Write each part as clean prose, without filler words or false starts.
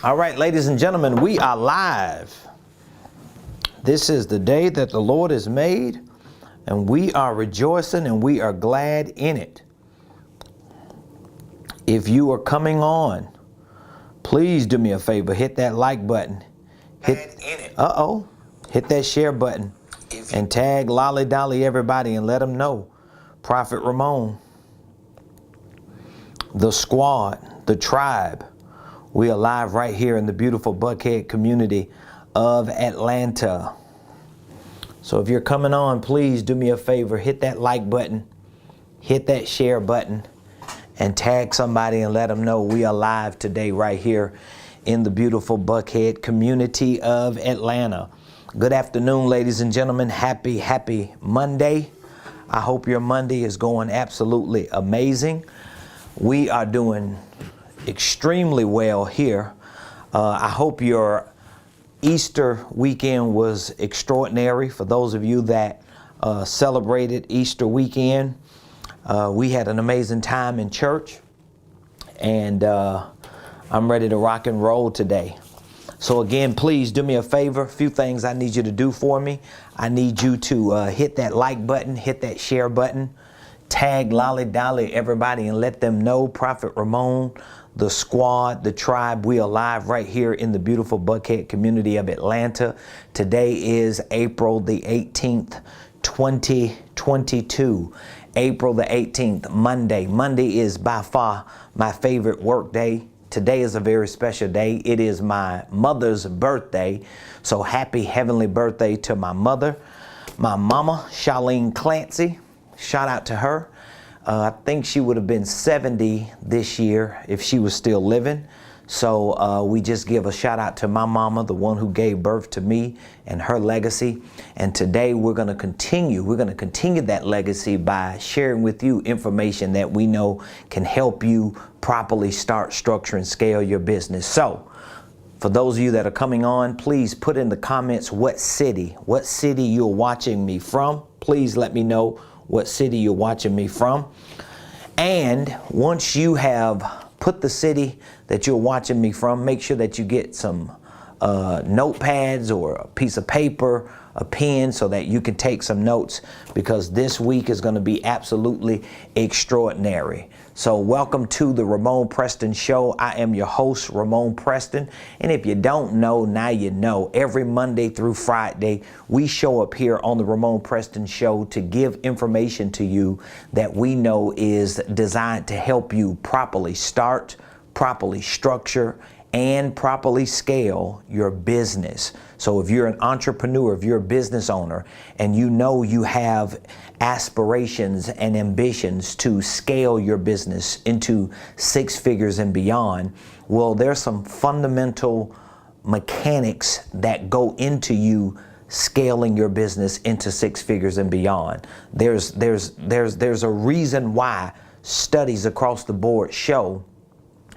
All right, ladies and gentlemen, we are live. This is the day that the Lord has made, and we are rejoicing and we are glad in it. If you are coming on, please do me a favor, hit that like button. Hit that share button and tag Lolly Dolly everybody and let them know. Prophet Ramon, the squad, the tribe. We are live right here in the beautiful Buckhead community of Atlanta. So if you're coming on, please do me a favor, hit that like button, hit that share button, and tag somebody and let them know we are live today right here in the beautiful Buckhead community of Atlanta. Good afternoon, ladies and gentlemen. Happy Monday. I hope your Monday is going absolutely amazing. We are doing extremely well here. I hope your Easter weekend was extraordinary. For those of you that celebrated Easter weekend, we had an amazing time in church, and I'm ready to rock and roll today. So again, please do me a favor. A few things I need you to do for me. I need you to hit that like button, hit that share button, tag Lolly Dolly everybody and let them know Prophet Ramon, the squad, the tribe. We are live right here in the beautiful Buckhead community of Atlanta. Today is April the 18th, 2022. April the 18th, Monday. Monday is by far my favorite work day. Today is a very special day. It is my mother's birthday. So happy heavenly birthday to my mother, my mama, Charlene Clancy. Shout out to her. I think she would have been 70 this year if she was still living. So we just give a shout out to my mama, the one who gave birth to me, and her legacy. And today we're going to continue that legacy by sharing with you information that we know can help you properly start, structure, and scale your business. So for those of you that are coming on, please put in the comments what city you're watching me from. Please let me know what city you're watching me from. And once you have put the city that you're watching me from, make sure that you get some notepads or a piece of paper, a pen, so that you can take some notes, because this week is going to be absolutely extraordinary. So welcome to the Ramon Preston Show. I am your host, Ramon Preston. And if you don't know, now you know. Every Monday through Friday, we show up here on the Ramon Preston Show to give information to you that we know is designed to help you properly start, properly structure, and properly scale your business. So if you're an entrepreneur, if you're a business owner, and you know you have aspirations and ambitions to scale your business into six figures and beyond, well, there's some fundamental mechanics that go into you scaling your business into six figures and beyond. There's a reason why studies across the board show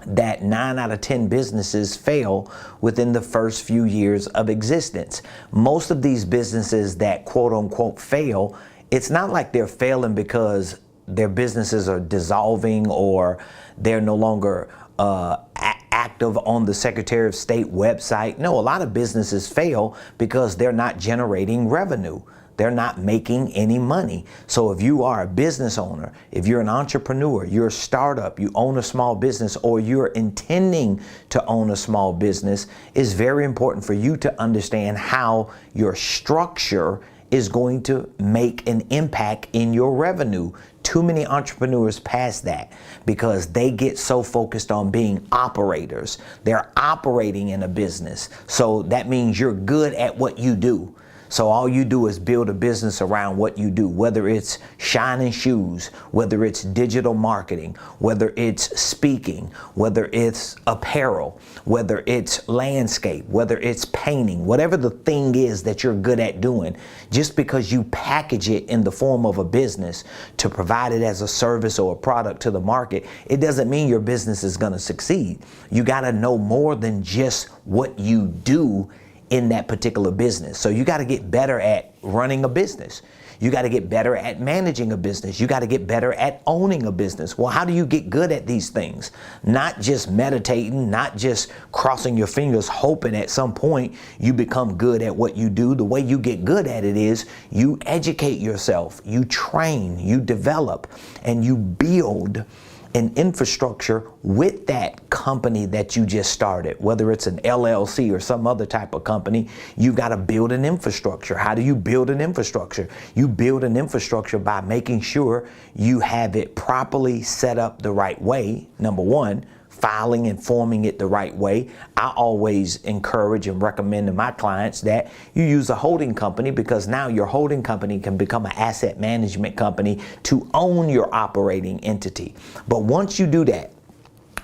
that 9 out of 10 businesses fail within the first few years of existence. Most of these businesses that quote unquote fail, it's not like they're failing because their businesses are dissolving or they're no longer active on the Secretary of State website. No, a lot of businesses fail because they're not generating revenue. They're not making any money. So if you are a business owner, if you're an entrepreneur, you're a startup, you own a small business, or you're intending to own a small business, it's very important for you to understand how your structure is going to make an impact in your revenue. Too many entrepreneurs pass that because they get so focused on being operators. They're operating in a business. So that means you're good at what you do. So all you do is build a business around what you do, whether it's shining shoes, whether it's digital marketing, whether it's speaking, whether it's apparel, whether it's landscape, whether it's painting, whatever the thing is that you're good at doing. Just because you package it in the form of a business to provide it as a service or a product to the market, it doesn't mean your business is going to succeed. You got to know more than just what you do in that particular business. So you got to get better at running a business. You got to get better at managing a business. You got to get better at owning a business. Well, how do you get good at these things? Not just meditating, not just crossing your fingers, hoping at some point you become good at what you do. The way you get good at it is you educate yourself, you train, you develop, and you build an infrastructure with that company that you just started. Whether it's an LLC or some other type of company, you've got to build an infrastructure. How do you build an infrastructure? You build an infrastructure by making sure you have it properly set up the right way, number one, filing and forming it the right way. I always encourage and recommend to my clients that you use a holding company, because now your holding company can become an asset management company to own your operating entity. But once you do that,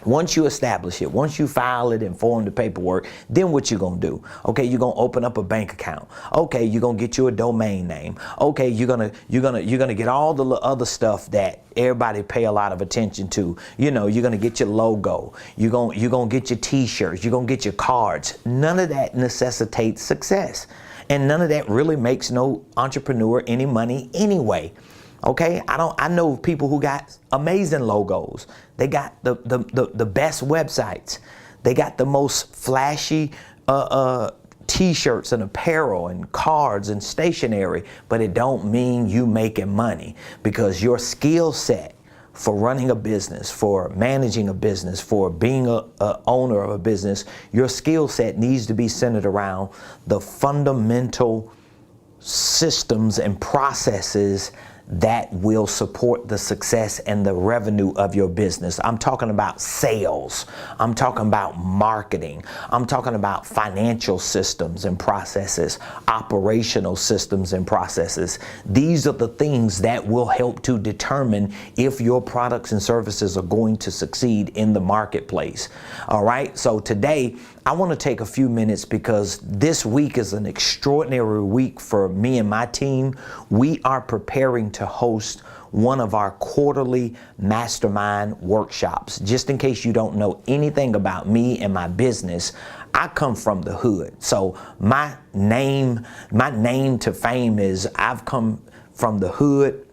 once you establish it, once you file it and form the paperwork, then what you gonna do? Okay, you're gonna open up a bank account. Okay, you're gonna get you a domain name. Okay, you're gonna get all the other stuff that everybody pay a lot of attention to. You know, you're gonna get your logo. You're gonna get your t-shirts. You're gonna get your cards. None of that necessitates success, and none of that really makes no entrepreneur any money anyway. Okay, I know people who got amazing logos. They got the best websites. They got the most flashy t-shirts and apparel and cards and stationery, but it don't mean you making money, because your skill set for running a business, for managing a business, for being a owner of a business, your skill set needs to be centered around the fundamental systems and processes that will support the success and the revenue of your business. I'm talking about sales. I'm talking about marketing. I'm talking about financial systems and processes, operational systems and processes. These are the things that will help to determine if your products and services are going to succeed in the marketplace. All right, so today I want to take a few minutes, because this week is an extraordinary week for me and my team. We are preparing to host one of our quarterly Mastermind Workshops. Just in case you don't know anything about me and my business, I come from the hood. So my name to fame is I've come from the hood.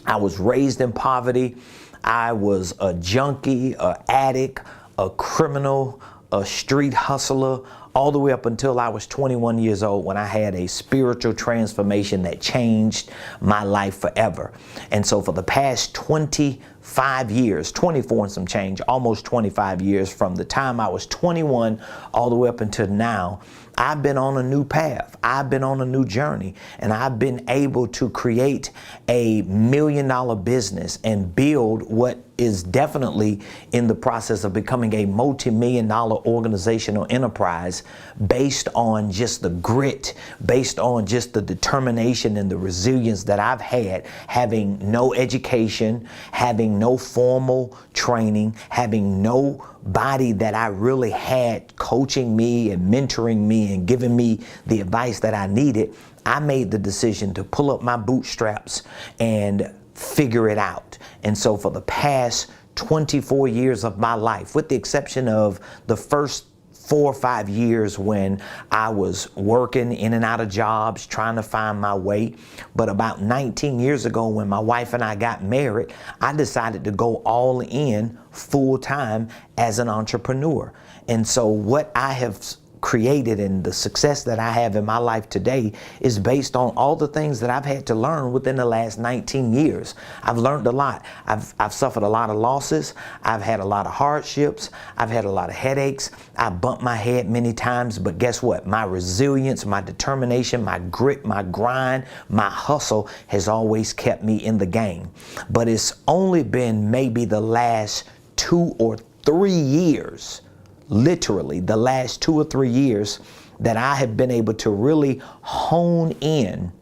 I was raised in poverty. I was a junkie, an addict, a criminal, a street hustler, all the way up until I was 21 years old, when I had a spiritual transformation that changed my life forever. And so for the past 25 years, 24 and some change, almost 25 years, from the time I was 21 all the way up until now, I've been on a new path. I've been on a new journey, and I've been able to create a $1 million business and build what is definitely in the process of becoming a multi-million-dollar organizational enterprise, based on just the grit, based on just the determination and the resilience that I've had, having no education, having no formal training, having nobody that I really had coaching me and mentoring me and giving me the advice that I needed. I made the decision to pull up my bootstraps and figure it out. And so for the past 24 years of my life, with the exception of the first 4 or 5 years when I was working in and out of jobs, trying to find my way. But about 19 years ago, when my wife and I got married, I decided to go all in full time as an entrepreneur. And so what I have created and the success that I have in my life today is based on all the things that I've had to learn within the last 19 years. I've learned a lot. I've suffered a lot of losses. I've had a lot of hardships. I've had a lot of headaches. I bumped my head many times, but guess what? My resilience, my determination, my grit, my grind, my hustle has always kept me in the game. But it's only been maybe the last 2 or 3 years, literally the last 2 or 3 years, that I have been able to really hone in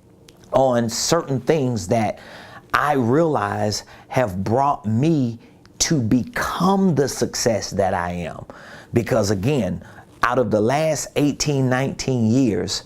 on certain things that I realize have brought me to become the success that I am. Because again, out of the last 18, 19 years,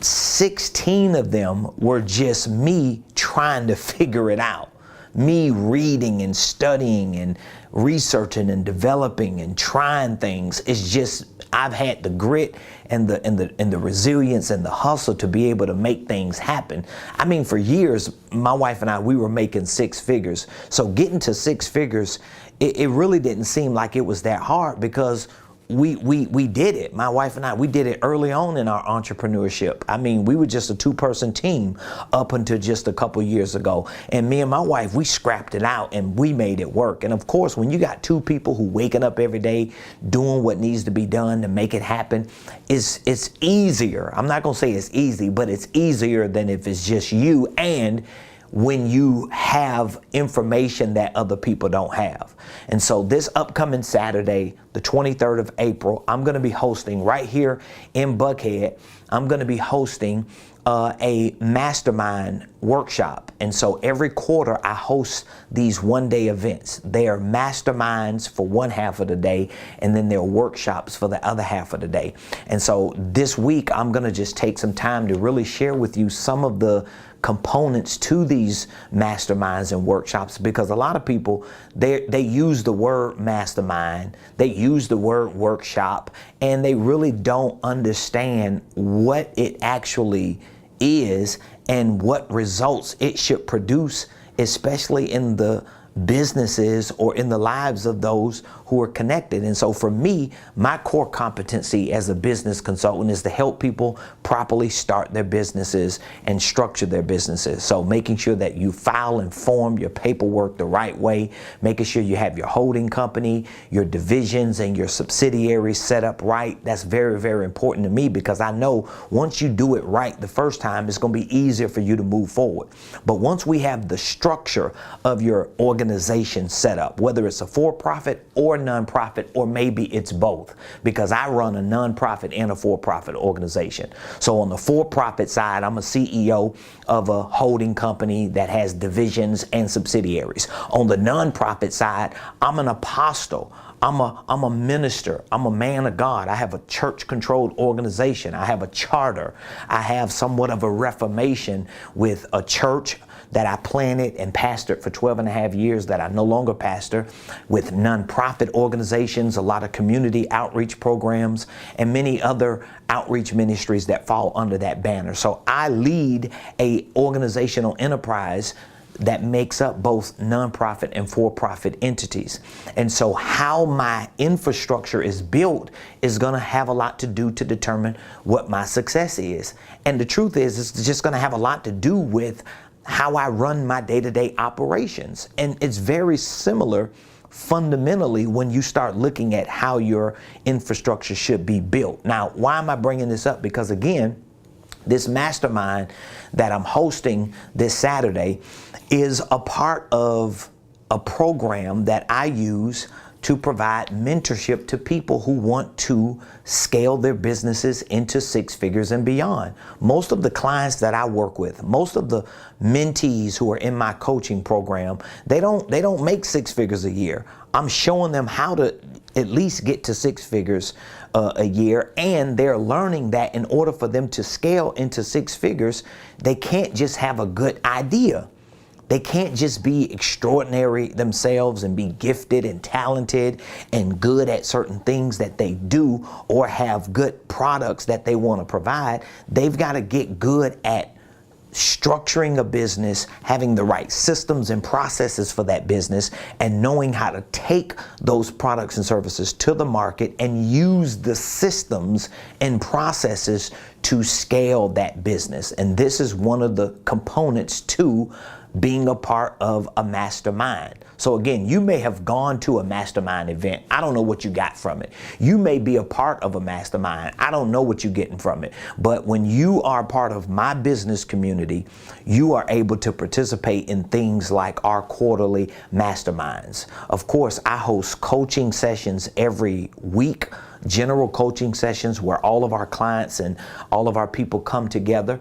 16 of them were just me trying to figure it out. me reading and studying and researching and developing and trying things. It's just, I've had the grit and the resilience and the hustle to be able to make things happen. I mean, for years, my wife and I, we were making six figures. So getting to six figures, it really didn't seem like it was that hard, because we did it. My wife and I, we did it early on in our entrepreneurship. I mean, we were just a two-person team up until just a couple years ago. And me and my wife, we scrapped it out and we made it work. And of course, when you got two people who waking up every day doing what needs to be done to make it happen, it's easier. I'm not gonna say it's easy, but it's easier than if it's just you, and when you have information that other people don't have. And so this upcoming Saturday, the 23rd of April, I'm going to be hosting right here in Buckhead. I'm going to be hosting a mastermind workshop. And so every quarter I host these one-day events. They are masterminds for one half of the day, and then there are workshops for the other half of the day. And so this week I'm going to just take some time to really share with you some of the components to these masterminds and workshops, because a lot of people, they use the word mastermind, they use the word workshop, and they really don't understand what it actually is and what results it should produce, especially in the businesses or in the lives of those who are connected. And so for me, my core competency as a business consultant is to help people properly start their businesses and structure their businesses. So making sure that you file and form your paperwork the right way, making sure you have your holding company, your divisions and your subsidiaries set up right. That's very, very important to me, because I know once you do it right the first time, it's going to be easier for you to move forward. But once we have the structure of your organization set up, whether it's a for-profit or nonprofit, or maybe it's both, because I run a nonprofit and a for-profit organization. So on the for-profit side, I'm a CEO of a holding company that has divisions and subsidiaries. On the nonprofit side, I'm an apostle. I'm a minister. I'm a man of God. I have a church-controlled organization. I have a charter. I have somewhat of a reformation with a church that I planted and pastored for 12 and a half years that I no longer pastor, with nonprofit organizations, a lot of community outreach programs, and many other outreach ministries that fall under that banner. So I lead a organizational enterprise that makes up both nonprofit and for-profit entities. And so how my infrastructure is built is going to have a lot to do to determine what my success is. And the truth is, it's just going to have a lot to do with how I run my day-to-day operations. And it's very similar fundamentally when you start looking at how your infrastructure should be built. Now, why am I bringing this up? Because again, this mastermind that I'm hosting this Saturday is a part of a program that I use to provide mentorship to people who want to scale their businesses into six figures and beyond. Most of the clients that I work with, most of the mentees who are in my coaching program, they don't make six figures a year. I'm showing them how to at least get to six figures a year, and they're learning that in order for them to scale into six figures, they can't just have a good idea. They can't just be extraordinary themselves and be gifted and talented and good at certain things that they do, or have good products that they want to provide. They've got to get good at structuring a business, having the right systems and processes for that business, and knowing how to take those products and services to the market and use the systems and processes to scale that business. And this is one of the components to being a part of a mastermind. So again, you may have gone to a mastermind event. I don't know what you got from it. You may be a part of a mastermind. I don't know what you're getting from it. But when you are part of my business community, you are able to participate in things like our quarterly masterminds. Of course, I host coaching sessions every week, general coaching sessions where all of our clients and all of our people come together.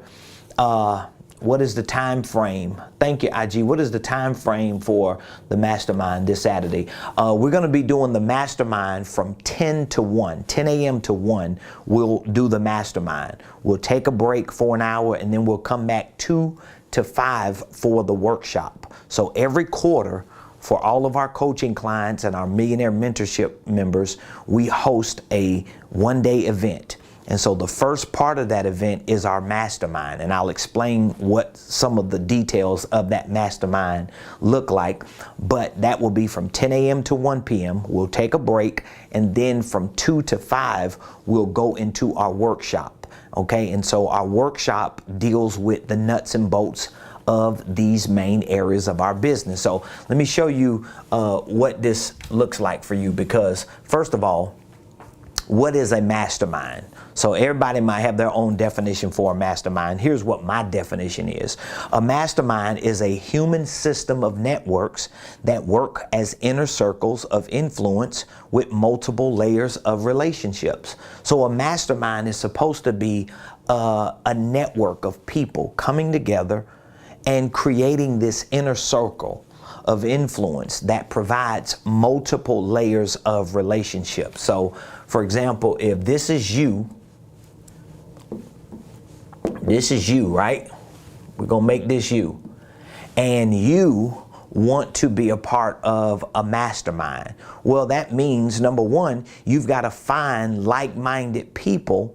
What is the time frame? Thank you, IG. What is the time frame for the mastermind this Saturday? We're going to be doing the mastermind from 10 to 1, 10 a.m. to 1. We'll do the mastermind. We'll take a break for an hour, and then we'll come back 2 to 5 for the workshop. So every quarter, for all of our coaching clients and our Millionaire Mentorship members, we host a one-day event. And so the first part of that event is our mastermind, and I'll explain what some of the details of that mastermind look like. But that will be from 10 a.m. to 1 p.m. We'll take a break, and then from 2 to 5, we'll go into our workshop. Okay, and so our workshop deals with the nuts and bolts of these main areas of our business. So let me show you what this looks like for you, because first of all, what is a mastermind? So everybody might have their own definition for a mastermind. Here's what my definition is. A mastermind is a human system of networks that work as inner circles of influence with multiple layers of relationships. So a mastermind is supposed to be a network of people coming together and creating this inner circle of influence that provides multiple layers of relationships. So, for example, if this is you, right? We're gonna make this you. And you want to be a part of a mastermind. Well, that means, number one, you've got to find like-minded people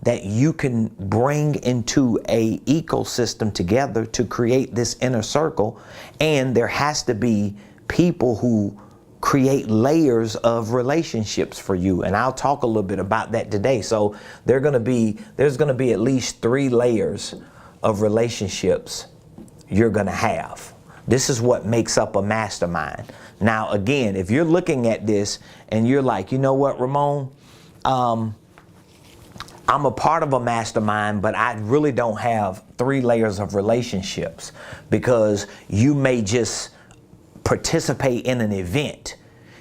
that you can bring into a ecosystem together to create this inner circle. And there has to be people who create layers of relationships for you. And I'll talk a little bit about that today. So there's going to be at least 3 layers of relationships you're going to have. This is what makes up a mastermind. Now, again, if you're looking at this and you're like, you know what, Ramon, I'm a part of a mastermind, but I really don't have 3 layers of relationships, because you may just participate in an event.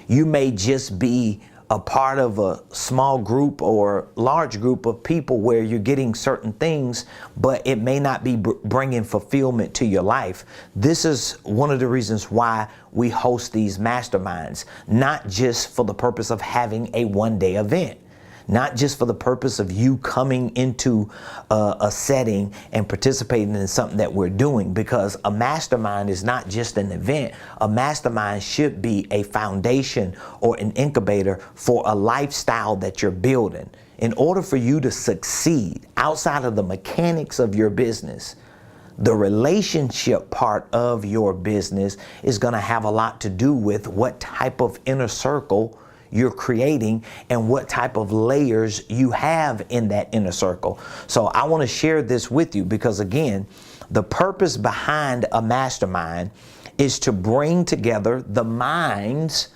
You may just be a part of a small group or large group of people where you're getting certain things, but it may not be bringing fulfillment to your life. This is one of the reasons why we host these masterminds, not just for the purpose of having a one-day event. Not just for the purpose of you coming into a setting and participating in something that we're doing, because a mastermind is not just an event. A mastermind should be a foundation or an incubator for a lifestyle that you're building. In order for you to succeed outside of the mechanics of your business, the relationship part of your business is going to have a lot to do with what type of inner circle you're creating and what type of layers you have in that inner circle. So I want to share this with you because, again, the purpose behind a mastermind is to bring together the minds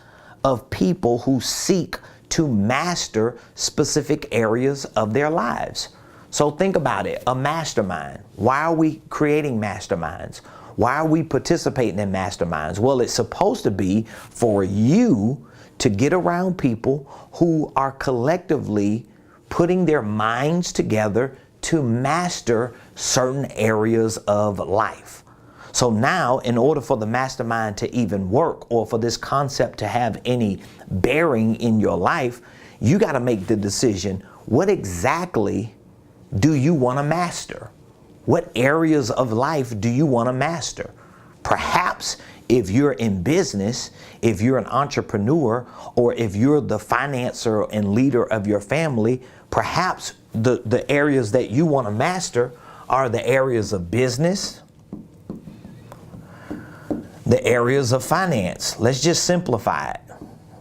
of people who seek to master specific areas of their lives. So think about it, a mastermind. Why are we creating masterminds? Why are we participating in masterminds? Well, it's supposed to be for you to get around people who are collectively putting their minds together to master certain areas of life. So now, in order for the mastermind to even work, or for this concept to have any bearing in your life, you got to make the decision, what exactly do you want to master? What areas of life do you want to master? Perhaps if you're in business, if you're an entrepreneur, or if you're the financer and leader of your family, perhaps the areas that you want to master are the areas of business, the areas of finance. Let's just simplify it.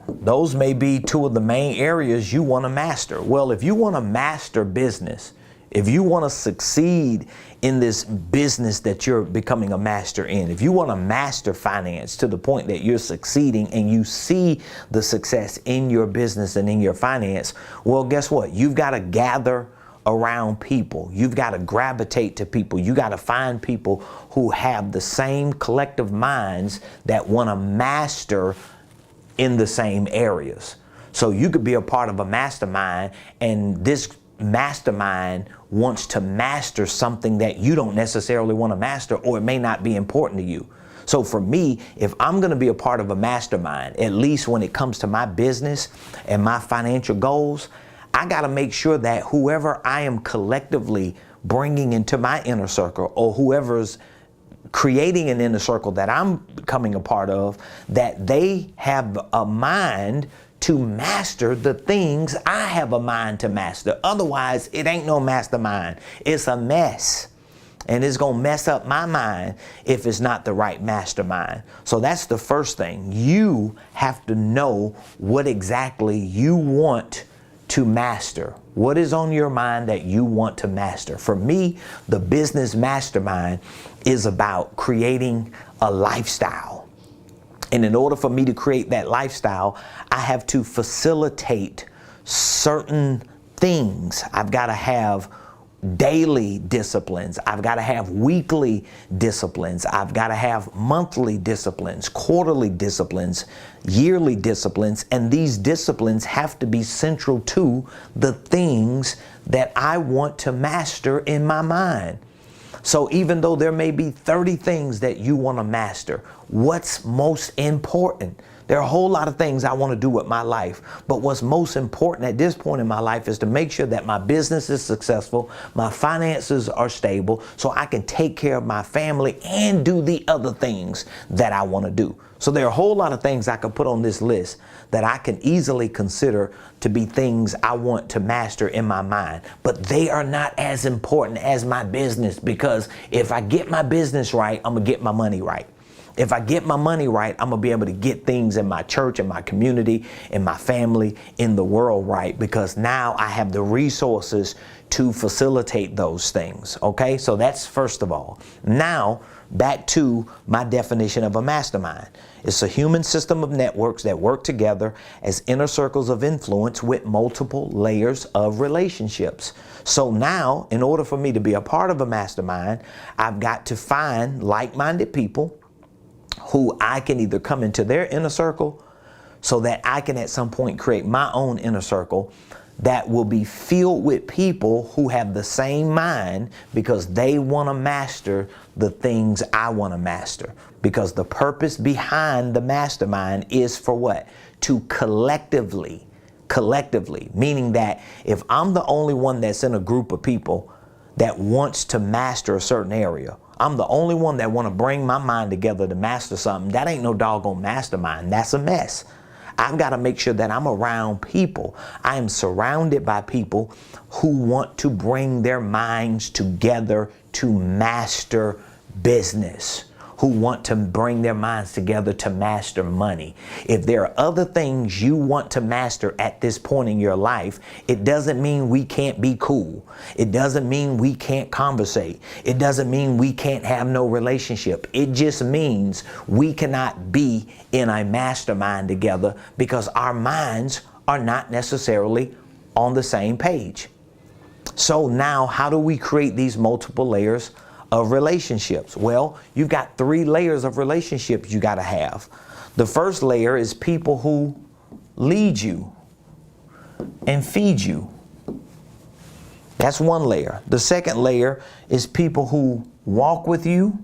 Those may be 2 of the main areas you want to master. Well, if you want to master business, if you want to succeed in this business that you're becoming a master in, if you want to master finance to the point that you're succeeding and you see the success in your business and in your finance, well, guess what? You've got to gather around people. You've got to gravitate to people. You got to find people who have the same collective minds that want to master in the same areas. So you could be a part of a mastermind, and this mastermind wants to master something that you don't necessarily want to master, or it may not be important to you. So for me, if I'm going to be a part of a mastermind, at least when it comes to my business and my financial goals, I got to make sure that whoever I am collectively bringing into my inner circle, or whoever's creating an inner circle that I'm becoming a part of, that they have a mind to master the things I have a mind to master. Otherwise, it ain't no mastermind. It's a mess. And it's going to mess up my mind if it's not the right mastermind. So that's the first thing. You have to know what exactly you want to master. What is on your mind that you want to master? For me, the Business Mastermind is about creating a lifestyle. And in order for me to create that lifestyle, I have to facilitate certain things. I've got to have daily disciplines. I've got to have weekly disciplines. I've got to have monthly disciplines, quarterly disciplines, yearly disciplines. And these disciplines have to be central to the things that I want to master in my mind. So even though there may be 30 things that you want to master, what's most important? There are a whole lot of things I want to do with my life, but what's most important at this point in my life is to make sure that my business is successful, my finances are stable, so I can take care of my family and do the other things that I want to do. So there are a whole lot of things I could put on this list that I can easily consider to be things I want to master in my mind, but they are not as important as my business, because if I get my business right, I'm gonna get my money right. If I get my money right, I'm going to be able to get things in my church, in my community, in my family, in the world right, because now I have the resources to facilitate those things. Okay, so that's first of all. Now, back to my definition of a mastermind. It's a human system of networks that work together as inner circles of influence with multiple layers of relationships. So now, in order for me to be a part of a mastermind, I've got to find like-minded people who I can either come into their inner circle so that I can at some point create my own inner circle that will be filled with people who have the same mind, because they want to master the things I want to master. Because the purpose behind the mastermind is for what? To collectively, meaning that if I'm the only one that's in a group of people that wants to master a certain area, I'm the only one that want to bring my mind together to master something, that ain't no doggone mastermind. That's a mess. I've got to make sure that I'm around people. I am surrounded by people who want to bring their minds together to master business, who want to bring their minds together to master money. If there are other things you want to master at this point in your life, it doesn't mean we can't be cool. It doesn't mean we can't conversate. It doesn't mean we can't have no relationship. It just means we cannot be in a mastermind together because our minds are not necessarily on the same page. So now, how do we create these multiple layers of relationships? Well, you've got 3 layers of relationships you got to have. The first layer is people who lead you and feed you. That's one layer. The second layer is people who walk with you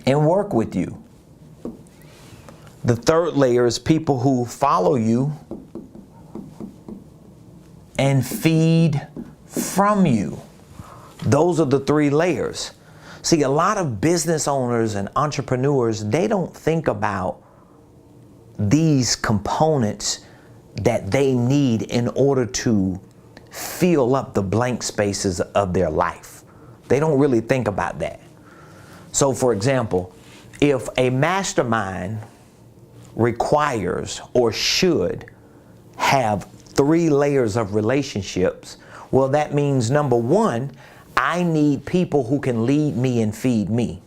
and work with you. The third layer is people who follow you and feed from you. Those are the 3 layers. See, a lot of business owners and entrepreneurs, they don't think about these components that they need in order to fill up the blank spaces of their life. They don't really think about that. So, for example, if a mastermind requires or should have 3 layers of relationships, well, that means number 1, I need people who can lead me and feed me.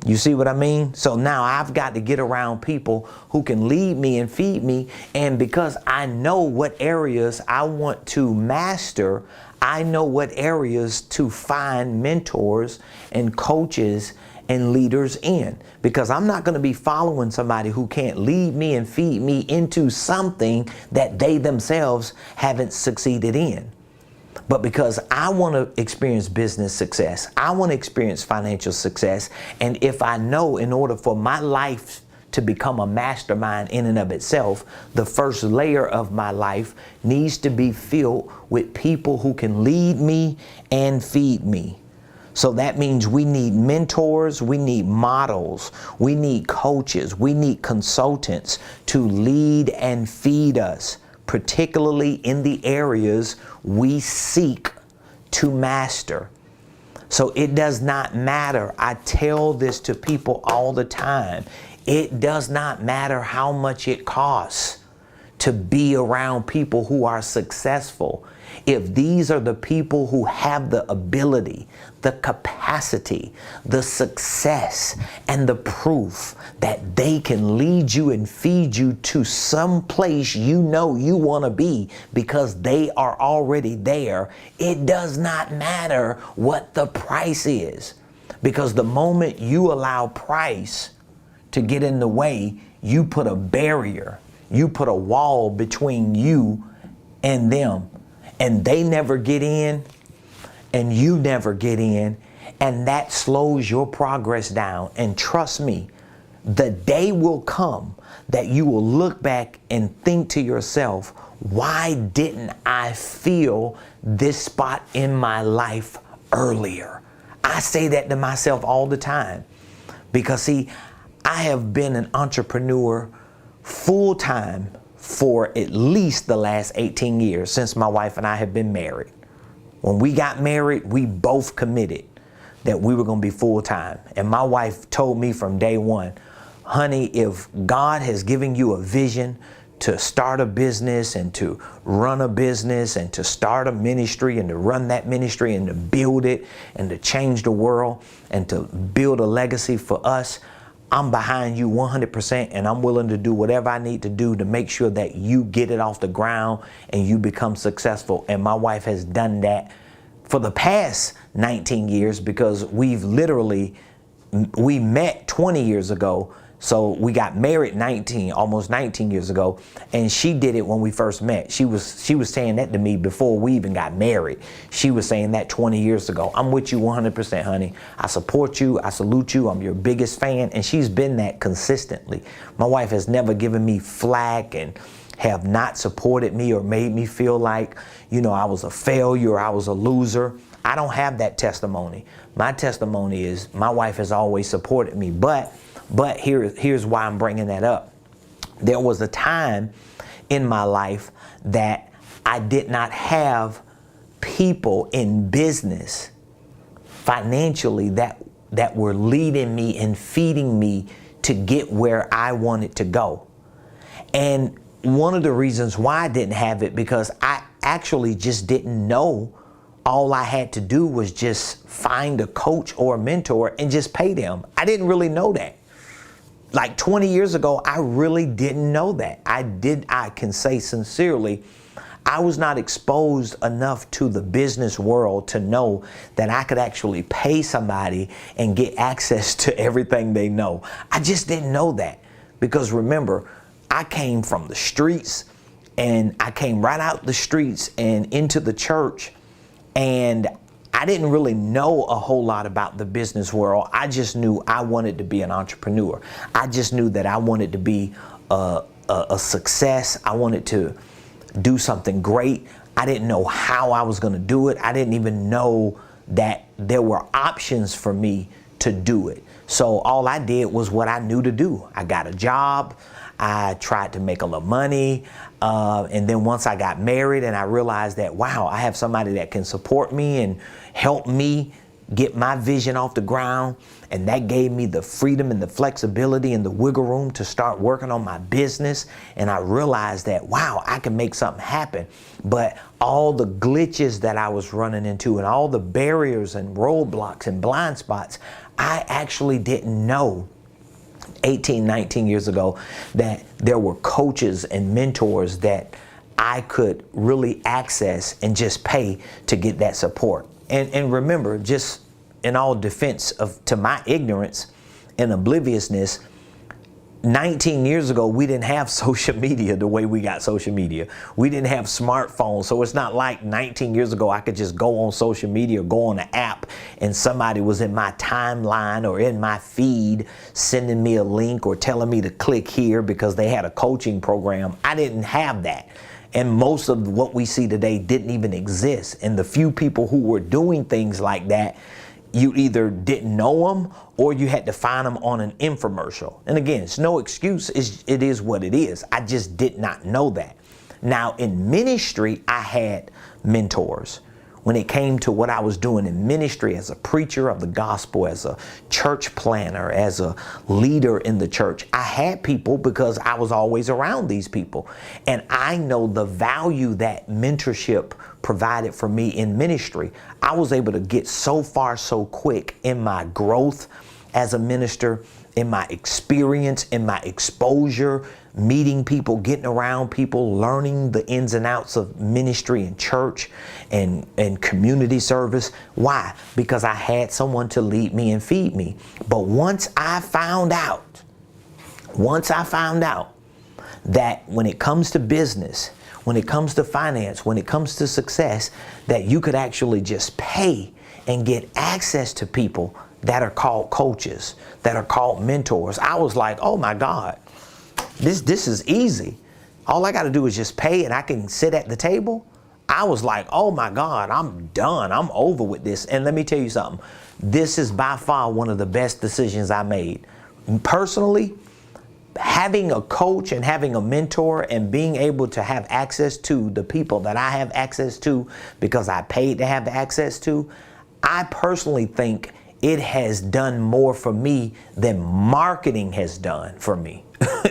You see what I mean? So now I've got to get around people who can lead me and feed me. And because I know what areas I want to master, I know what areas to find mentors and coaches and leaders in. Because I'm not going to be following somebody who can't lead me and feed me into something that they themselves haven't succeeded in. But because I want to experience business success, I want to experience financial success, and if I know in order for my life to become a mastermind in and of itself, the first layer of my life needs to be filled with people who can lead me and feed me. So that means we need mentors, we need models, we need coaches, we need consultants to lead and feed us, particularly in the areas we seek to master. So it does not matter. I tell this to people all the time. It does not matter how much it costs to be around people who are successful. If these are the people who have the ability, the capacity, the success, and the proof that they can lead you and feed you to some place you know you want to be because they are already there, it does not matter what the price is. Because the moment you allow price to get in the way, you put a barrier, you put a wall between you and them. And they never get in, and you never get in, and that slows your progress down. And trust me, the day will come that you will look back and think to yourself, why didn't I feel this spot in my life earlier? I say that to myself all the time because, see, I have been an entrepreneur full-time for at least the last 18 years since my wife and I have been married. When we got married, we both committed that we were going to be full-time. And my wife told me from day one, honey, if God has given you a vision to start a business and to run a business and to start a ministry and to run that ministry and to build it and to change the world and to build a legacy for us, I'm behind you 100%, and I'm willing to do whatever I need to do to make sure that you get it off the ground and you become successful. And my wife has done that for the past 19 years because we met 20 years ago. So we got married almost 19 years ago, and she did it when we first met. She was saying that to me before we even got married. She was saying that 20 years ago. I'm with you 100%, honey. I support you. I salute you. I'm your biggest fan. And she's been that consistently. My wife has never given me flack and have not supported me or made me feel like, I was a failure, I was a loser. I don't have that testimony. My testimony is my wife has always supported me. But here's why I'm bringing that up. There was a time in my life that I did not have people in business financially that were leading me and feeding me to get where I wanted to go. And one of the reasons why I didn't have it, because I actually just didn't know. All I had to do was just find a coach or a mentor and just pay them. I didn't really know that. Like 20 years ago, I really didn't know that. I can say sincerely, I was not exposed enough to the business world to know that I could actually pay somebody and get access to everything they know. I just didn't know that because remember, I came from the streets and I came right out the streets and into the church, and I didn't really know a whole lot about the business world. I just knew I wanted to be an entrepreneur. I just knew that I wanted to be a success. I wanted to do something great. I didn't know how I was going to do it. I didn't even know that there were options for me to do it. So all I did was what I knew to do. I got a job. I tried to make a little money. And then once I got married and I realized that, wow, I have somebody that can support me and help me get my vision off the ground. And that gave me the freedom and the flexibility and the wiggle room to start working on my business. And I realized that, wow, I can make something happen. But all the glitches that I was running into and all the barriers and roadblocks and blind spots, I actually didn't know 18, 19 years ago that there were coaches and mentors that I could really access and just pay to get that support. And remember, just in all defense to my ignorance and obliviousness, 19 years ago, we didn't have social media the way we got social media. We didn't have smartphones. So it's not like 19 years ago, I could just go on social media, go on an app, and somebody was in my timeline or in my feed sending me a link or telling me to click here because they had a coaching program. I didn't have that. And most of what we see today didn't even exist. And the few people who were doing things like that, you either didn't know them or you had to find them on an infomercial. And again, it's no excuse. It is what it is. I just did not know that. Now in ministry, I had mentors. When it came to what I was doing in ministry as a preacher of the gospel, as a church planner, as a leader in the church, I had people because I was always around these people. And I know the value that mentorship provided for me in ministry. I was able to get so far so quick in my growth as a minister, in my experience, in my exposure, meeting people, getting around people, learning the ins and outs of ministry and church and community service. Why? Because I had someone to lead me and feed me. But once I found out that when it comes to business, when it comes to finance, when it comes to success, that you could actually just pay and get access to people that are called coaches, that are called mentors. I was like, oh my God, this is easy. All I got to do is just pay and I can sit at the table. I was like, oh my God, I'm done. I'm over with this. And let me tell you something. This is by far one of the best decisions I made. Personally, having a coach and having a mentor and being able to have access to the people that I have access to because I paid to have access to, I personally think it has done more for me than marketing has done for me.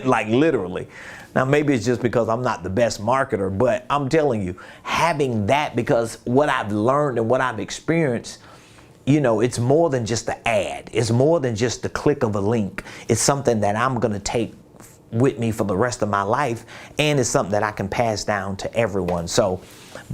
Like literally. Now maybe it's just because I'm not the best marketer, but I'm telling you, having that, because what I've learned and what I've experienced, you know, it's more than just the ad. It's more than just the click of a link. It's something that I'm going to take with me for the rest of my life, and it's something that I can pass down to everyone. So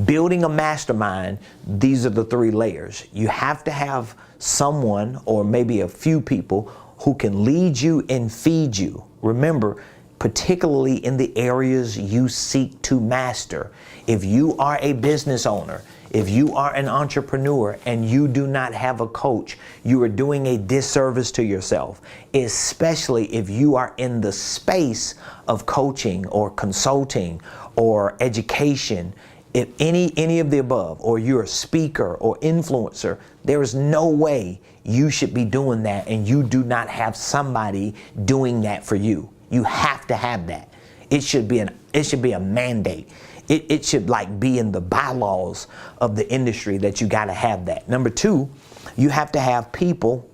building a mastermind, these are the three layers. You have to have someone or maybe a few people who can lead you and feed you. Remember, particularly in the areas you seek to master. If you are a business owner, if you are an entrepreneur and you do not have a coach, you are doing a disservice to yourself, especially if you are in the space of coaching or consulting or education. If any of the above, or you're a speaker or influencer, there is no way you should be doing that and you do not have somebody doing that for you. You have to have that. It should be a mandate. It should like be in the bylaws of the industry that you got to have that. Number two, you have to have people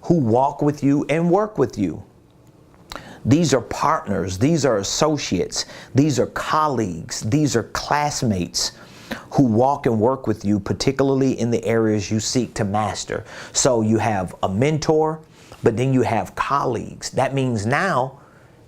who walk with you and work with you. These are partners, these are associates, these are colleagues, these are classmates who walk and work with you, particularly in the areas you seek to master. So you have a mentor, but then you have colleagues. That means now,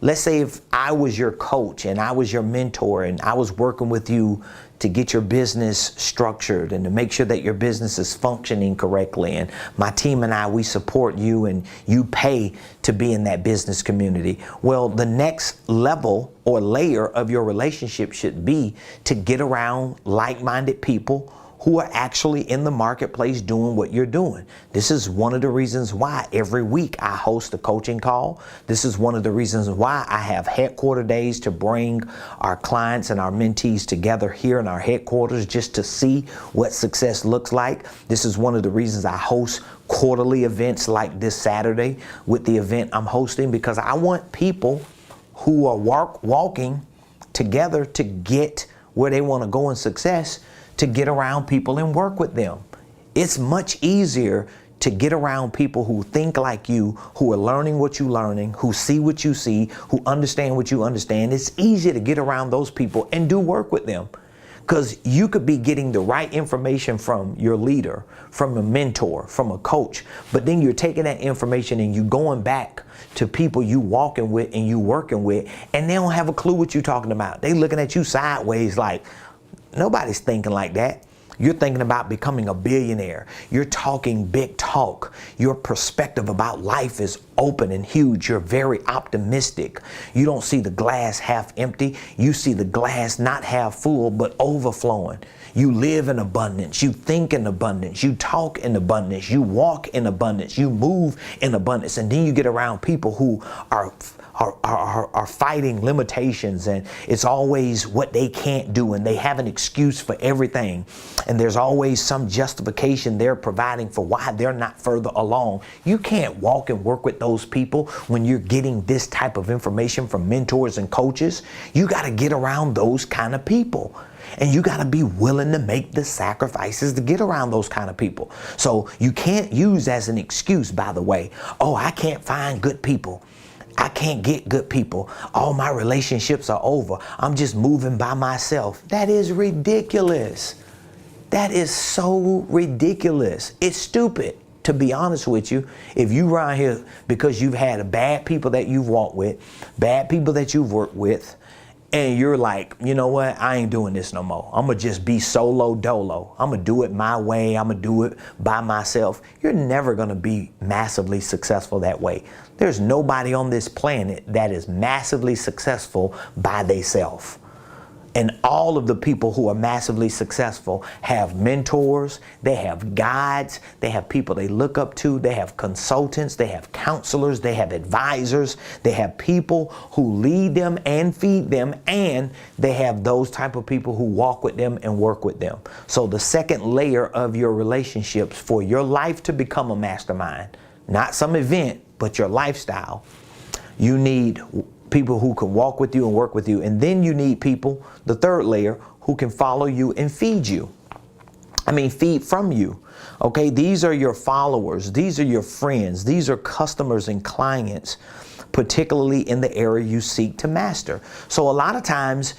let's say if I was your coach and I was your mentor and I was working with you to get your business structured and to make sure that your business is functioning correctly, and my team and I, we support you and you pay to be in that business community. Well, the next level or layer of your relationship should be to get around like-minded people who are actually in the marketplace doing what you're doing. This is one of the reasons why every week I host a coaching call. This is one of the reasons why I have headquarter days to bring our clients and our mentees together here in our headquarters just to see what success looks like. This is one of the reasons I host quarterly events like this Saturday with the event I'm hosting, because I want people who are walking together to get where they want to go in success to get around people and work with them. It's much easier to get around people who think like you, who are learning what you're learning, who see what you see, who understand what you understand. It's easier to get around those people and do work with them, because you could be getting the right information from your leader, from a mentor, from a coach, but then you're taking that information and you going back to people you walking with and you working with, and they don't have a clue what you're talking about. They looking at you sideways like, nobody's thinking like that. You're thinking about becoming a billionaire. You're talking big talk. Your perspective about life is open and huge. You're very optimistic. You don't see the glass half empty. You see the glass not half full, but overflowing. You live in abundance. You think in abundance. You talk in abundance. You walk in abundance. You move in abundance. And then you get around people who are are fighting limitations, and it's always what they can't do, and they have an excuse for everything, and there's always some justification they're providing for why they're not further along. You can't walk and work with those people when you're getting this type of information from mentors and coaches. You got to get around those kind of people. And you got to be willing to make the sacrifices to get around those kind of people. So you can't use as an excuse, by the way, oh, I can't find good people. I can't get good people. All my relationships are over. I'm just moving by myself. That is ridiculous. That is so ridiculous. It's stupid, to be honest with you. If you around here because you've had bad people that you've walked with, bad people that you've worked with, and you're like, you know what, I ain't doing this no more. I'm going to just be solo dolo. I'm going to do it my way. I'm going to do it by myself. You're never going to be massively successful that way. There's nobody on this planet that is massively successful by themselves. And all of the people who are massively successful have mentors, they have guides, they have people they look up to, they have consultants, they have counselors, they have advisors, they have people who lead them and feed them, and they have those type of people who walk with them and work with them. So the second layer of your relationships for your life to become a mastermind, not some event, but your lifestyle, you need people who can walk with you and work with you. And then you need people, the third layer, who can follow you and feed you. Feed from you. Okay, these are your followers. These are your friends. These are customers and clients, particularly in the area you seek to master. So a lot of times,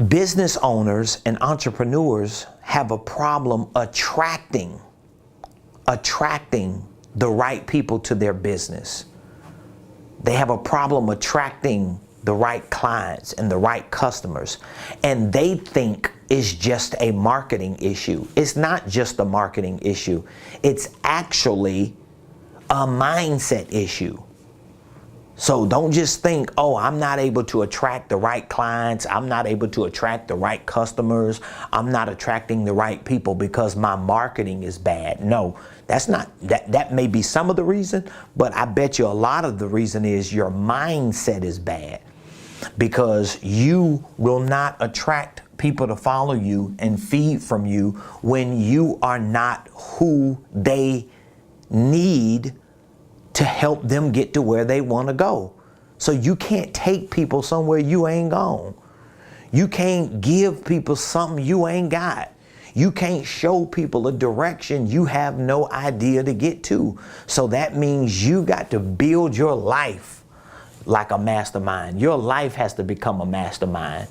business owners and entrepreneurs have a problem attracting the right people to their business. They have a problem attracting the right clients and the right customers. And they think it's just a marketing issue. It's not just a marketing issue. It's actually a mindset issue. So don't just think, oh, I'm not able to attract the right clients. I'm not able to attract the right customers. I'm not attracting the right people because my marketing is bad. No, that's not, that may be some of the reason, but I bet you a lot of the reason is your mindset is bad, because you will not attract people to follow you and feed from you when you are not who they need to help them get to where they want to go. So you can't take people somewhere you ain't gone. You can't give people something you ain't got. You can't show people a direction you have no idea to get to. So that means you got to build your life like a mastermind. Your life has to become a mastermind.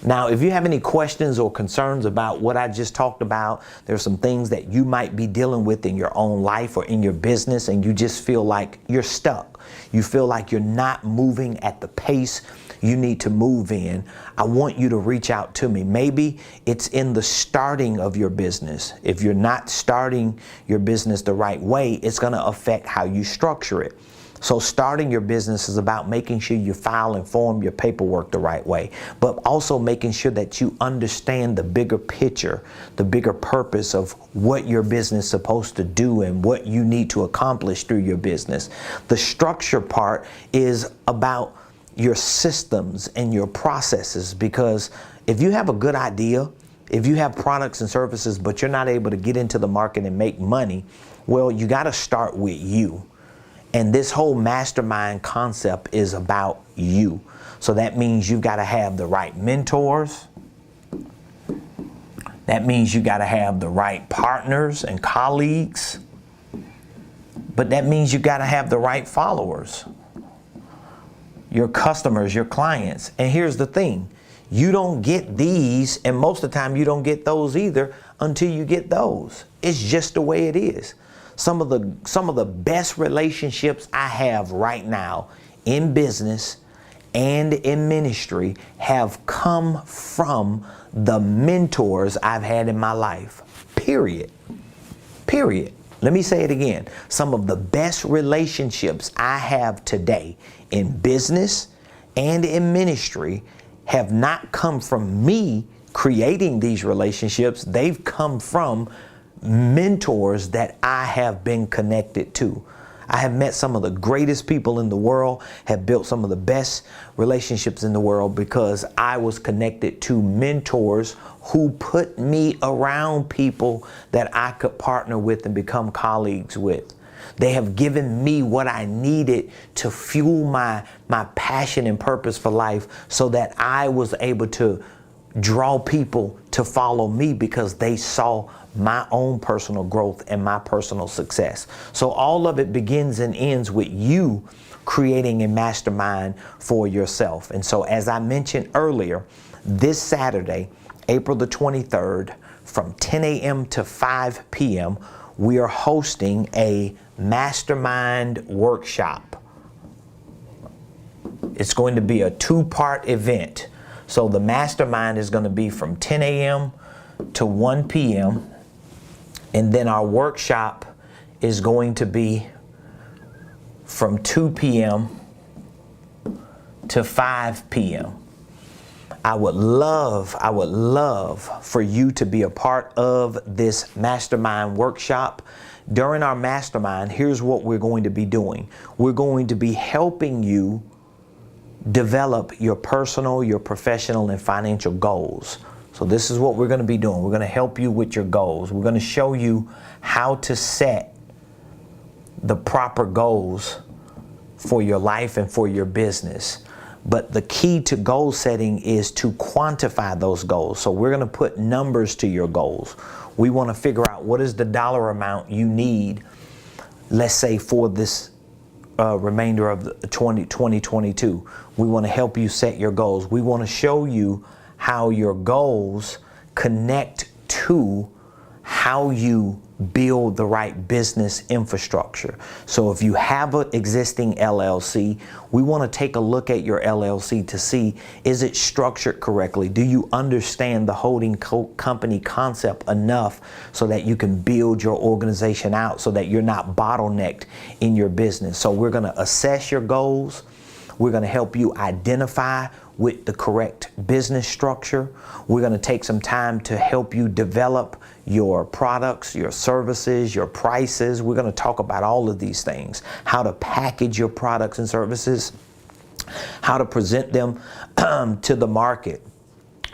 Now, if you have any questions or concerns about what I just talked about, there's some things that you might be dealing with in your own life or in your business, and you just feel like you're stuck. You feel like you're not moving at the pace you need to move in. I want you to reach out to me. Maybe it's in the starting of your business. If you're not starting your business the right way, it's going to affect how you structure it. So starting your business is about making sure you file and form your paperwork the right way, but also making sure that you understand the bigger picture, the bigger purpose of what your business is supposed to do and what you need to accomplish through your business. The structure part is about your systems and your processes, because if you have a good idea, if you have products and services, but you're not able to get into the market and make money, well, you got to start with you. And this whole mastermind concept is about you. So that means you've got to have the right mentors. That means you got to have the right partners and colleagues. But that means you got to have the right followers, your customers, your clients. And here's the thing. You don't get these, and most of the time you don't get those either until you get those. It's just the way it is. Some of the best relationships I have right now in business and in ministry have come from the mentors I've had in my life. Period. Period. Let me say it again. Some of the best relationships I have today in business and in ministry have not come from me creating these relationships. They've come from mentors that I have been connected to. I have met some of the greatest people in the world, have built some of the best relationships in the world because I was connected to mentors who put me around people that I could partner with and become colleagues with. They have given me what I needed to fuel my passion and purpose for life so that I was able to draw people to follow me because they saw my own personal growth and my personal success. So all of it begins and ends with you creating a mastermind for yourself. And so as I mentioned earlier, this Saturday, April the 23rd, from 10 a.m. to 5 p.m., we are hosting a Mastermind Workshop. It's going to be a two-part event. So the Mastermind is going to be from 10 a.m. to 1 p.m. And then our workshop is going to be from 2 p.m. to 5 p.m. I would love for you to be a part of this Mastermind Workshop. During our Mastermind, here's what we're going to be doing. We're going to be helping you develop your personal, your professional, and financial goals. So this is what we're going to be doing. We're going to help you with your goals. We're going to show you how to set the proper goals for your life and for your business. But the key to goal setting is to quantify those goals. So we're going to put numbers to your goals. We want to figure out what is the dollar amount you need, let's say, for this remainder of 2022. We want to help you set your goals. We want to show you how your goals connect to how you build the right business infrastructure. So if you have an existing LLC, we want to take a look at your LLC to see, is it structured correctly? Do you understand the holding company concept enough so that you can build your organization out so that you're not bottlenecked in your business? So we're going to assess your goals. We're going to help you identify with the correct business structure. We're going to take some time to help you develop your products, your services, your prices. We're going to talk about all of these things, how to package your products and services, how to present them to the market.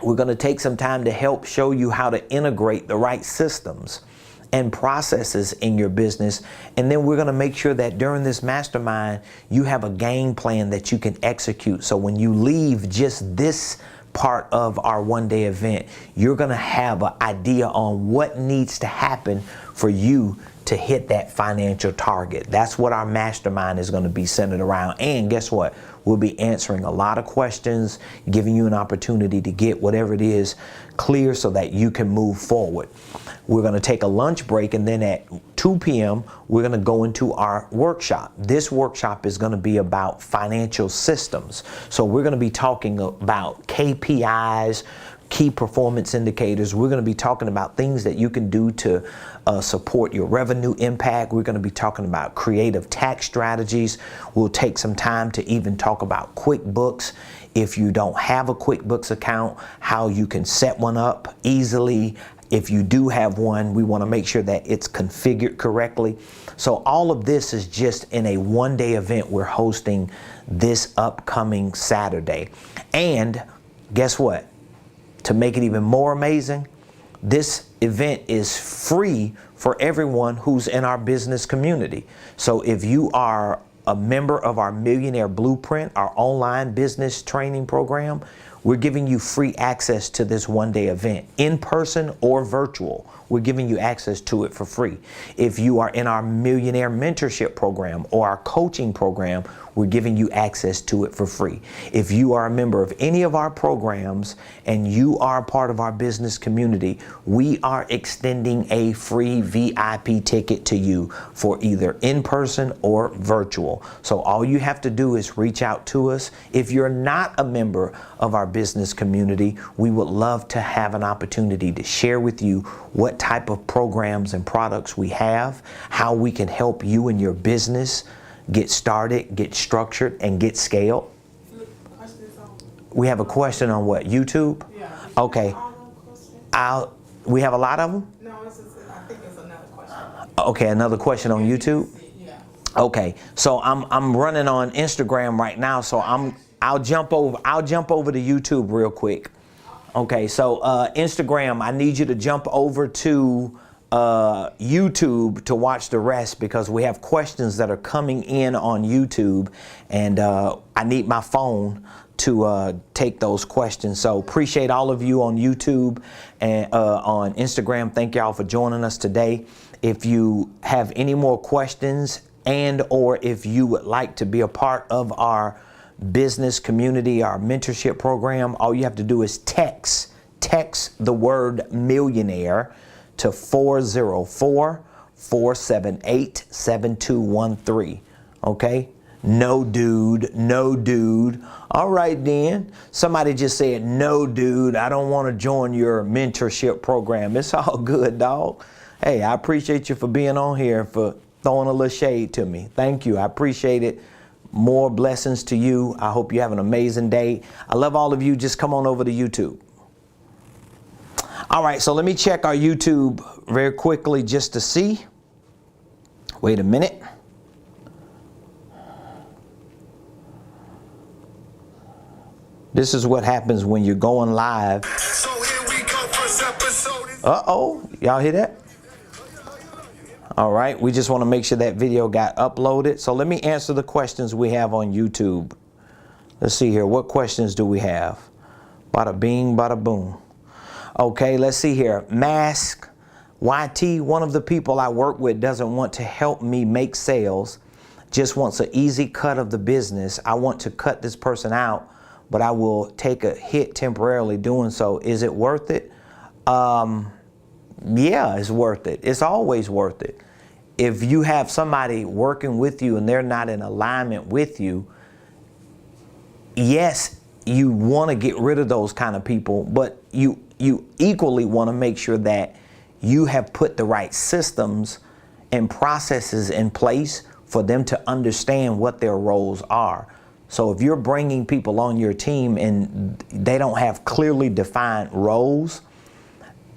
We're going to take some time to help show you how to integrate the right systems and processes in your business. And then we're going to make sure that during this mastermind, you have a game plan that you can execute. So when you leave just this part of our one-day event, you're going to have an idea on what needs to happen for you to hit that financial target. That's what our mastermind is going to be centered around. And guess what? We'll be answering a lot of questions, giving you an opportunity to get whatever it is clear so that you can move forward. We're going to take a lunch break, and then at 2 p.m., we're going to go into our workshop. This workshop is going to be about financial systems. So we're going to be talking about KPIs, key performance indicators. We're going to be talking about things that you can do to support your revenue impact. We're going to be talking about creative tax strategies. We'll take some time to even talk about QuickBooks. If you don't have a QuickBooks account, how you can set one up easily. If you do have one, we want to make sure that it's configured correctly. So all of this is just in a one-day event we're hosting this upcoming Saturday. And guess what? To make it even more amazing, this event is free for everyone who's in our business community. So if you are a member of our Millionaire Blueprint, our online business training program, we're giving you free access to this one-day event, in person or virtual. We're giving you access to it for free. If you are in our Millionaire Mentorship program or our coaching program, we're giving you access to it for free. If you are a member of any of our programs and you are part of our business community, we are extending a free VIP ticket to you for either in person or virtual. So all you have to do is reach out to us. If you're not a member of our business community, we would love to have an opportunity to share with you what type of programs and products we have, how we can help you in your business get started, get structured, and get scaled. We have a question on what? YouTube? Yeah. Okay. We have a lot of them? No, I think it's another question. Okay, another question on YouTube? Yeah. Okay, so I'm running on Instagram right now, so I'll jump over to YouTube real quick. Okay, so Instagram, I need you to jump over to YouTube to watch the rest, because we have questions that are coming in on YouTube, and I need my phone to take those questions. So appreciate all of you on YouTube and on Instagram. Thank y'all for joining us today. If you have any more questions, and or if you would like to be a part of our business community, our mentorship program, all you have to do is text the word millionaire to 404-478-7213. Okay? No dude. All right then. Somebody just said, no dude, I don't want to join your mentorship program. It's all good, dog. Hey, I appreciate you for being on here, for throwing a little shade to me. Thank you. I appreciate it. More blessings to you. I hope you have an amazing day. I love all of you. Just come on over to YouTube. All right, so let me check our YouTube very quickly just to see. Wait a minute. This is what happens when you're going live. So here we go, first episode. Uh-oh, y'all hear that? All right, we just want to make sure that video got uploaded. So let me answer the questions we have on YouTube. Let's see here. What questions do we have? Bada bing, bada boom. Okay, let's see here. Mask YT, one of the people I work with doesn't want to help me make sales, just wants an easy cut of the business. I want to cut this person out, but I will take a hit temporarily doing so. Is it worth it? Yeah, it's worth it. It's always worth it. If you have somebody working with you and they're not in alignment with you, yes, you want to get rid of those kind of people, but you equally want to make sure that you have put the right systems and processes in place for them to understand what their roles are. So if you're bringing people on your team and they don't have clearly defined roles,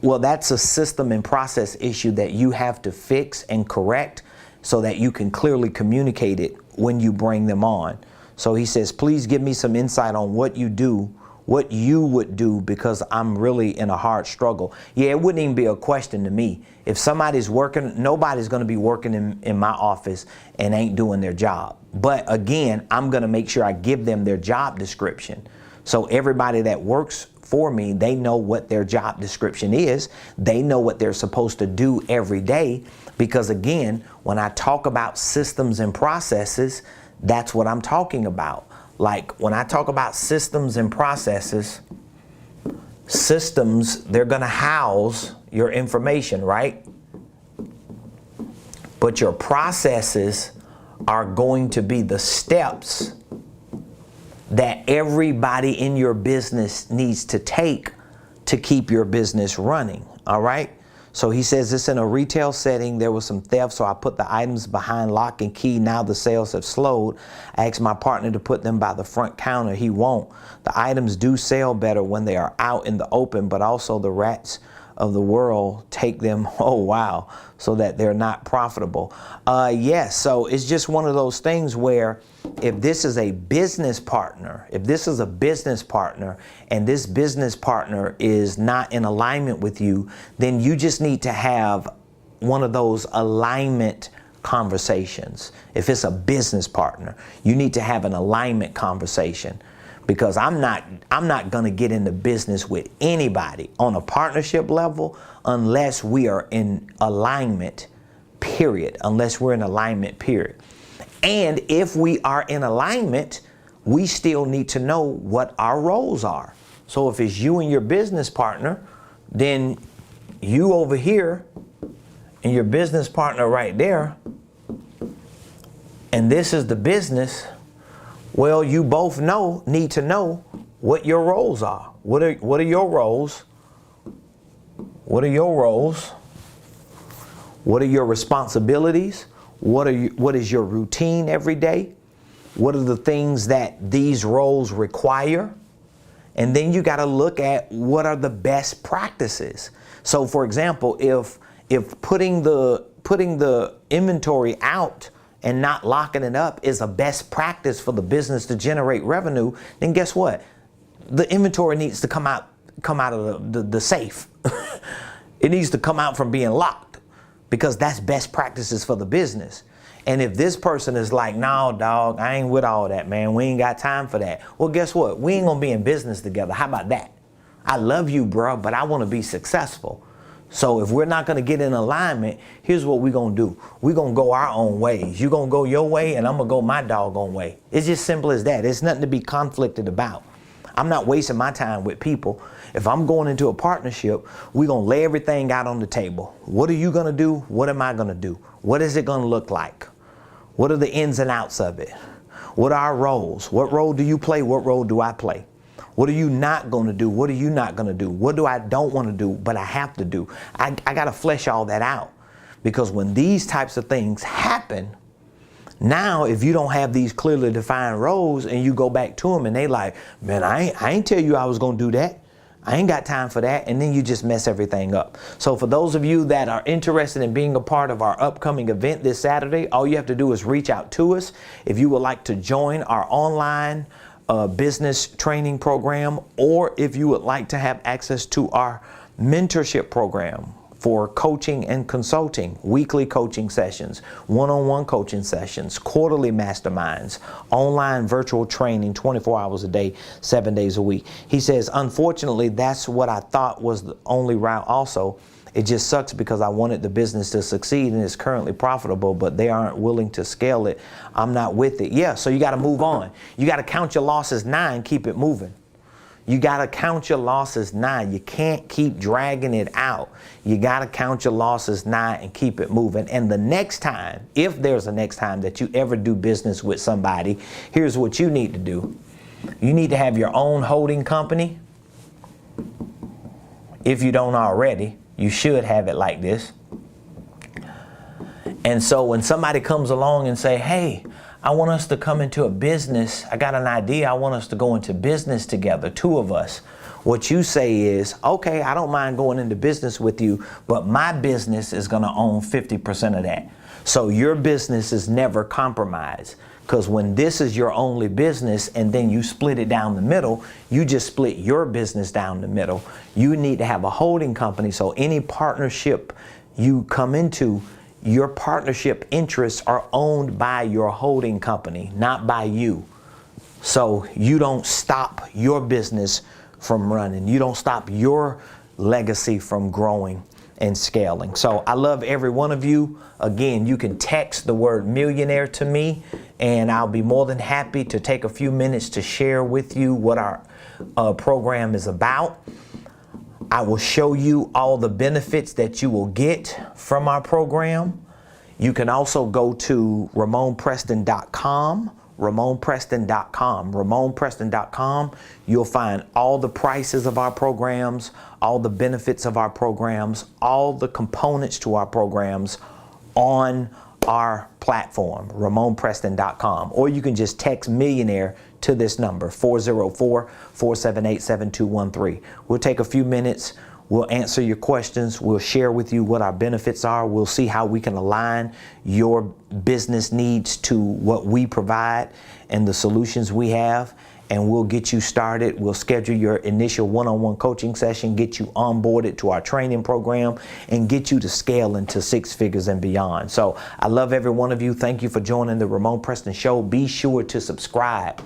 well, that's a system and process issue that you have to fix and correct so that you can clearly communicate it when you bring them on. So he says, please give me some insight on what you do, what you would do, because I'm really in a hard struggle. Yeah, it wouldn't even be a question to me. If somebody's working, nobody's going to be working in my office and ain't doing their job. But again, I'm going to make sure I give them their job description. So everybody that works for me, they know what their job description is. They know what they're supposed to do every day. Because again, when I talk about systems and processes, that's what I'm talking about. Like when I talk about systems and processes, systems, they're going to house your information, right? But your processes are going to be the steps that everybody in your business needs to take to keep your business running. All right. So he says this in a retail setting, there was some theft, so I put the items behind lock and key. Now the sales have slowed. I asked my partner to put them by the front counter. He won't. The items do sell better when they are out in the open, but also the rats of the world take them, oh wow, so that they're not profitable. Yes, so it's just one of those things where if this is a business partner, and this business partner is not in alignment with you, then you just need to have one of those alignment conversations. If it's a business partner, you need to have an alignment conversation. Because I'm not going to get into business with anybody on a partnership level unless we are in alignment, period. Unless we're in alignment, period. And if we are in alignment, we still need to know what our roles are. So if it's you and your business partner, then you over here and your business partner right there, and this is the business. Well, you both need to know what your roles are. What are your roles? What are your roles? What are your responsibilities? What is your routine every day? What are the things that these roles require? And then you got to look at what are the best practices. So for example, if putting the inventory out and not locking it up is a best practice for the business to generate revenue, then guess what? The inventory needs to come out of the safe. It needs to come out from being locked, because that's best practices for the business. And if this person is like, no, dog, I ain't with all that, man. We ain't got time for that. Well, guess what? We ain't gonna be in business together. How about that? I love you, bro, but I want to be successful. So if we're not going to get in alignment, here's what we're going to do. We're going to go our own ways. You're going to go your way, and I'm going to go my doggone way. It's just simple as that. It's nothing to be conflicted about. I'm not wasting my time with people. If I'm going into a partnership, we're going to lay everything out on the table. What are you going to do? What am I going to do? What is it going to look like? What are the ins and outs of it? What are our roles? What role do you play? What role do I play? What are you not going to do? What are you not going to do? What do I don't want to do, but I have to do? I got to flesh all that out, because when these types of things happen, now if you don't have these clearly defined roles and you go back to them and they like, man, I ain't tell you I was going to do that. I ain't got time for that. And then you just mess everything up. So for those of you that are interested in being a part of our upcoming event this Saturday, all you have to do is reach out to us. If you would like to join our online business training program, or if you would like to have access to our mentorship program for coaching and consulting, weekly coaching sessions, one-on-one coaching sessions, quarterly masterminds, online virtual training 24 hours a day, 7 days a week. He says, unfortunately, that's what I thought was the only route also. It just sucks because I wanted the business to succeed and it's currently profitable, but they aren't willing to scale it. I'm not with it. Yeah, so you got to move on. You got to count your losses 9, keep it moving. You got to count your losses 9. You can't keep dragging it out. You got to count your losses 9 and keep it moving. And the next time, if there's a next time that you ever do business with somebody, here's what you need to do. You need to have your own holding company. If you don't already, you should have it like this. And so when somebody comes along and say, hey, I want us to come into a business. I got an idea. I want us to go into business together, 2 of us. What you say is, okay, I don't mind going into business with you, but my business is going to own 50% of that. So your business is never compromised. Because when this is your only business and then you split it down the middle, you just split your business down the middle. You need to have a holding company. So any partnership you come into, your partnership interests are owned by your holding company, not by you. So you don't stop your business from running. You don't stop your legacy from growing and scaling. So I love every one of you. Again, you can text the word millionaire to me, and I'll be more than happy to take a few minutes to share with you what our program is about. I will show you all the benefits that you will get from our program. You can also go to RamonPreston.com. RamonPreston.com. You'll find all the prices of our programs, all the benefits of our programs, all the components to our programs on our platform, RamonPreston.com. Or you can just text millionaire to this number, 404-478-7213. We'll take a few minutes. We'll answer your questions. We'll share with you what our benefits are. We'll see how we can align your business needs to what we provide and the solutions we have. And we'll get you started. We'll schedule your initial one-on-one coaching session, get you onboarded to our training program, and get you to scale into 6 figures and beyond. So I love every one of you. Thank you for joining the Ramon Preston Show. Be sure to subscribe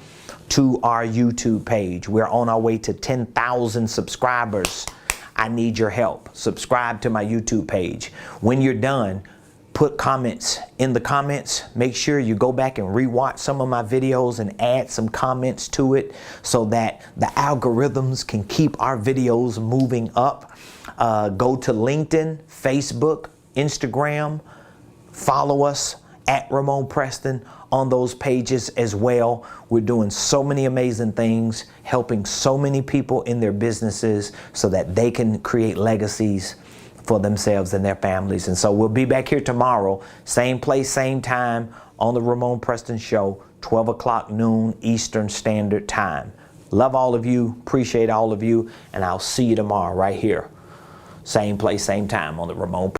to our YouTube page. We're on our way to 10,000 subscribers. I need your help. Subscribe to my YouTube page. When you're done, put comments in the comments. Make sure you go back and rewatch some of my videos and add some comments to it so that the algorithms can keep our videos moving up. Go to LinkedIn, Facebook, Instagram. Follow us at Ramon Preston on those pages as well. We're doing so many amazing things, helping so many people in their businesses so that they can create legacies for themselves and their families. And so we'll be back here tomorrow, same place, same time on the Ramon Preston Show, 12 o'clock noon Eastern Standard Time. Love all of you, appreciate all of you, and I'll see you tomorrow right here. Same place, same time on the Ramon